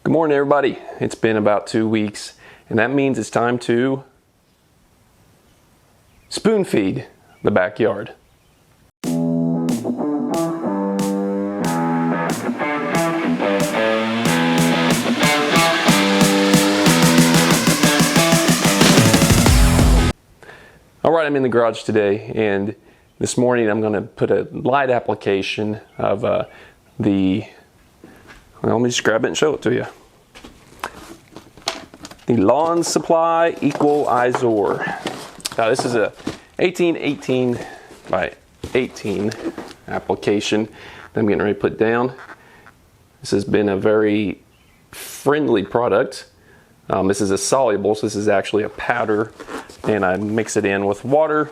Good morning, everybody. It's been about 2 weeks, and that means it's time to spoon feed the backyard. All right, I'm in the garage today, and this morning I'm going to put a light application of well, let me just grab it and show it to you. The Lawn Supply EqualizORR. Now this is a 1818 by 18 application that I'm getting ready to put down. This has been a very friendly product. This is a soluble, so this is actually a powder, and I mix it in with water.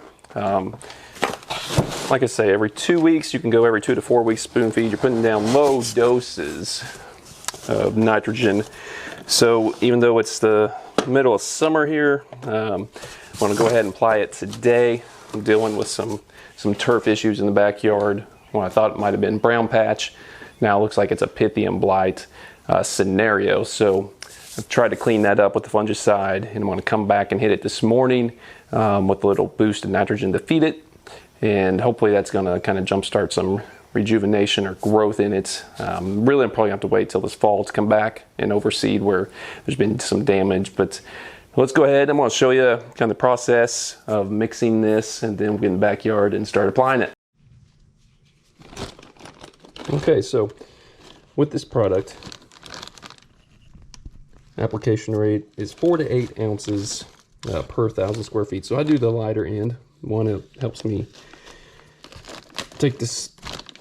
Like I say, every 2 weeks, you can go every 2 to 4 weeks spoon feed. You're putting down low doses of nitrogen. So even though it's the middle of summer here, I'm going to go ahead and apply it today. I'm dealing with some turf issues in the backyard. Well, I thought it might have been brown patch. Now it looks like it's a Pythium blight scenario. So I've tried to clean that up with the fungicide, and I'm going to come back and hit it this morning with a little boost of nitrogen to feed it. And hopefully that's going to kind of jumpstart some rejuvenation or growth in it. Really, I'm probably going to have to wait till this fall to come back and overseed where there's been some damage. But let's go ahead. I'm going to show you kind of the process of mixing this, and then we'll get in the backyard and start applying it. Okay, so with this product, application rate is 4 to 8 ounces per 1,000 square feet. So I do the lighter end. One, it helps me take this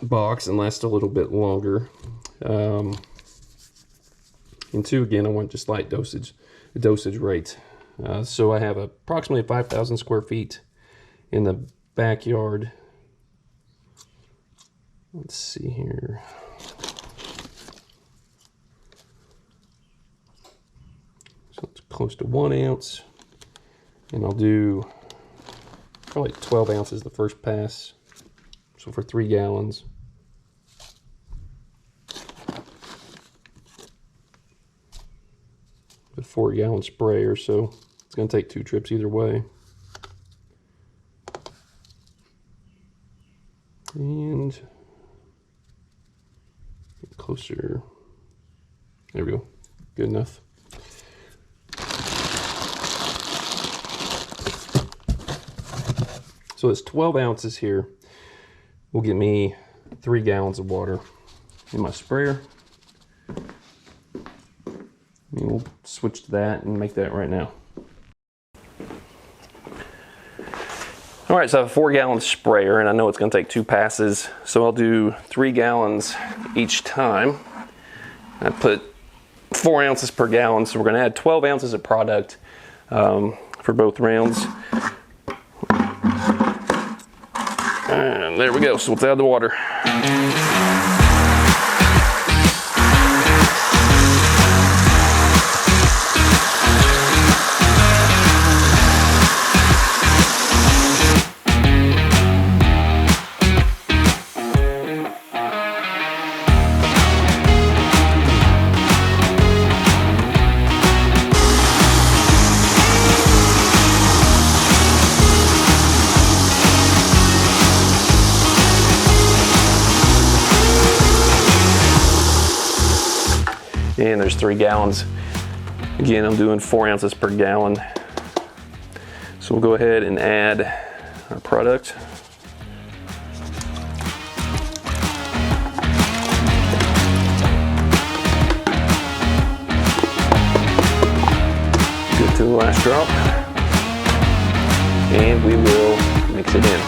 box and last a little bit longer. And two, again, I want just light dosage rate. So I have approximately 5,000 square feet in the backyard. Let's see here. So it's close to 1 ounce, and I'll do probably 12 ounces the first pass. So for 3 gallons. A 4-gallon sprayer, so it's going to take 2 trips either way. And get closer. There we go. Good enough. So it's 12 ounces here. Will get me 3 gallons of water in my sprayer. And we'll switch to that and make that right now. All right, so I have a 4-gallon sprayer, and I know it's going to take 2 passes, so I'll do 3 gallons each time. I put 4 ounces per gallon, so we're going to add 12 ounces of product for both rounds. And there we go, so let's add the water. And there's 3 gallons. Again, I'm doing 4 ounces per gallon. So we'll go ahead and add our product. Get to the last drop. And we will mix it in.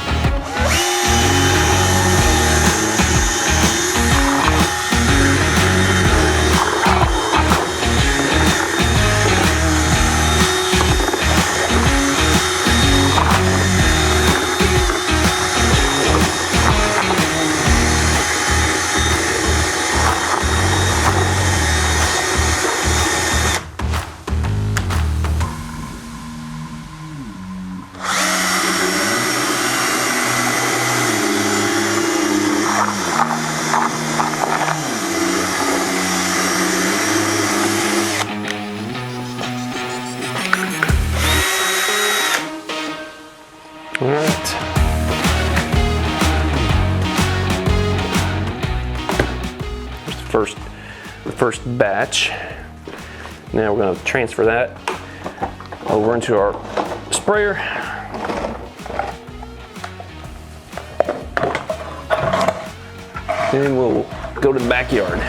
the first batch. Now we're going to transfer that over into our sprayer. And we'll go to the backyard.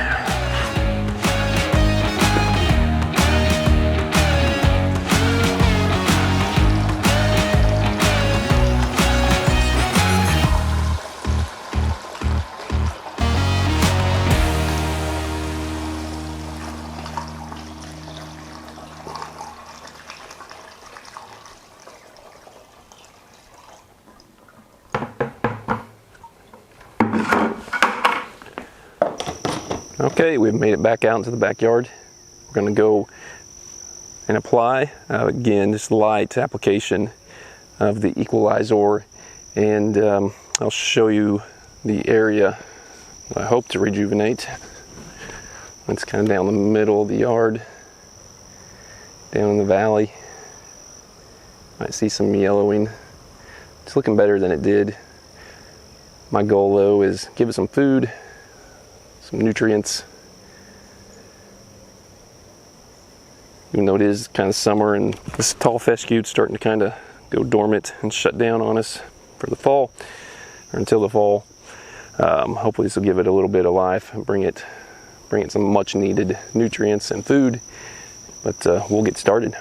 Okay, we've made it back out into the backyard. We're going to go and apply, again, just light application of the EqualizORR, and I'll show you the area I hope to rejuvenate. It's kind of down the middle of the yard, down in the valley. Might see some yellowing. It's looking better than it did. My goal though is give it some food, some nutrients. Even though it is kind of summer and this tall fescue is starting to kind of go dormant and shut down on us for the fall, or until the fall. Hopefully this will give it a little bit of life and bring it some much needed nutrients and food. But we'll get started.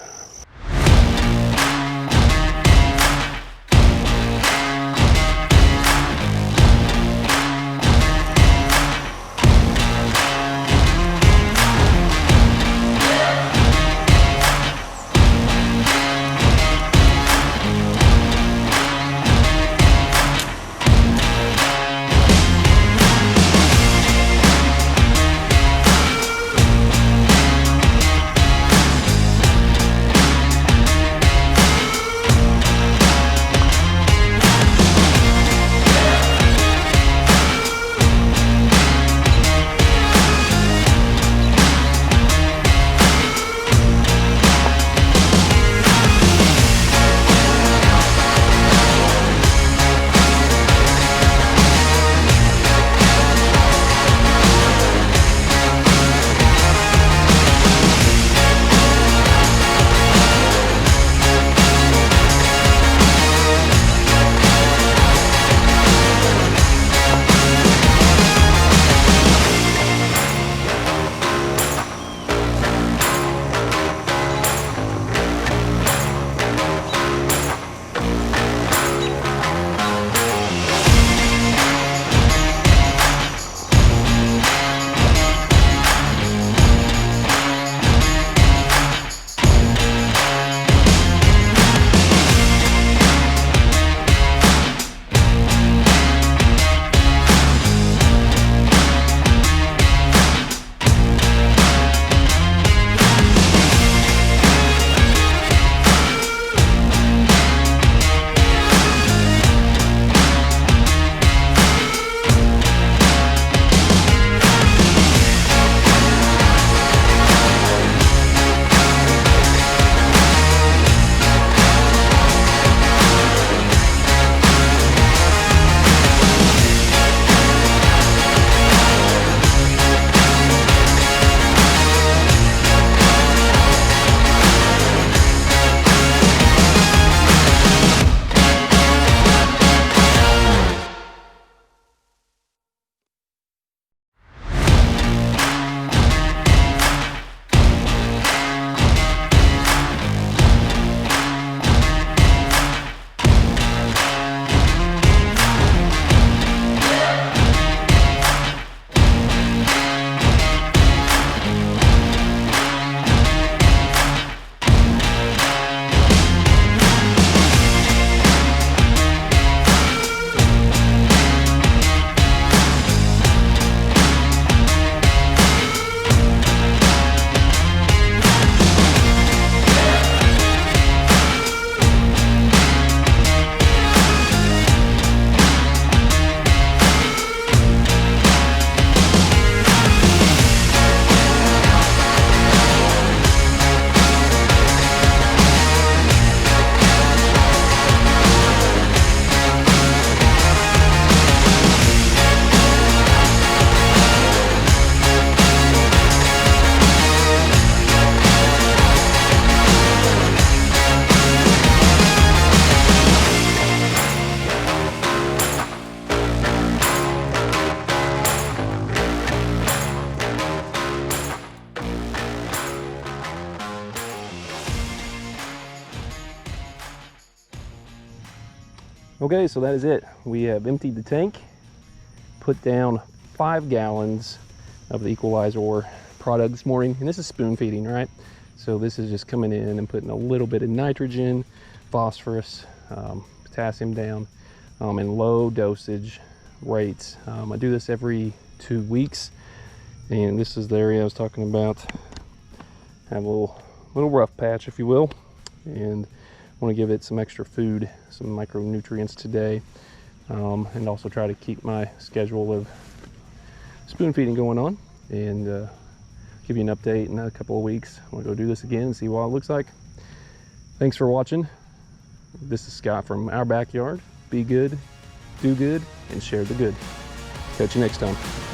Okay, so that is it. We have emptied the tank, put down 5 gallons of the EqualizORR product this morning, and this is spoon feeding, right? So this is just coming in and putting a little bit of nitrogen, phosphorus, potassium down in low dosage rates. I do this every 2 weeks, and this is the area I was talking about. Have a little rough patch, if you will, and want to give it some extra food, some micronutrients today, and also try to keep my schedule of spoon feeding going on, and give you an update in a couple of weeks. I'm gonna go do this again and see what it looks like. Thanks for watching. This is Scott from our backyard. Be good, do good, and share the good. Catch you next time.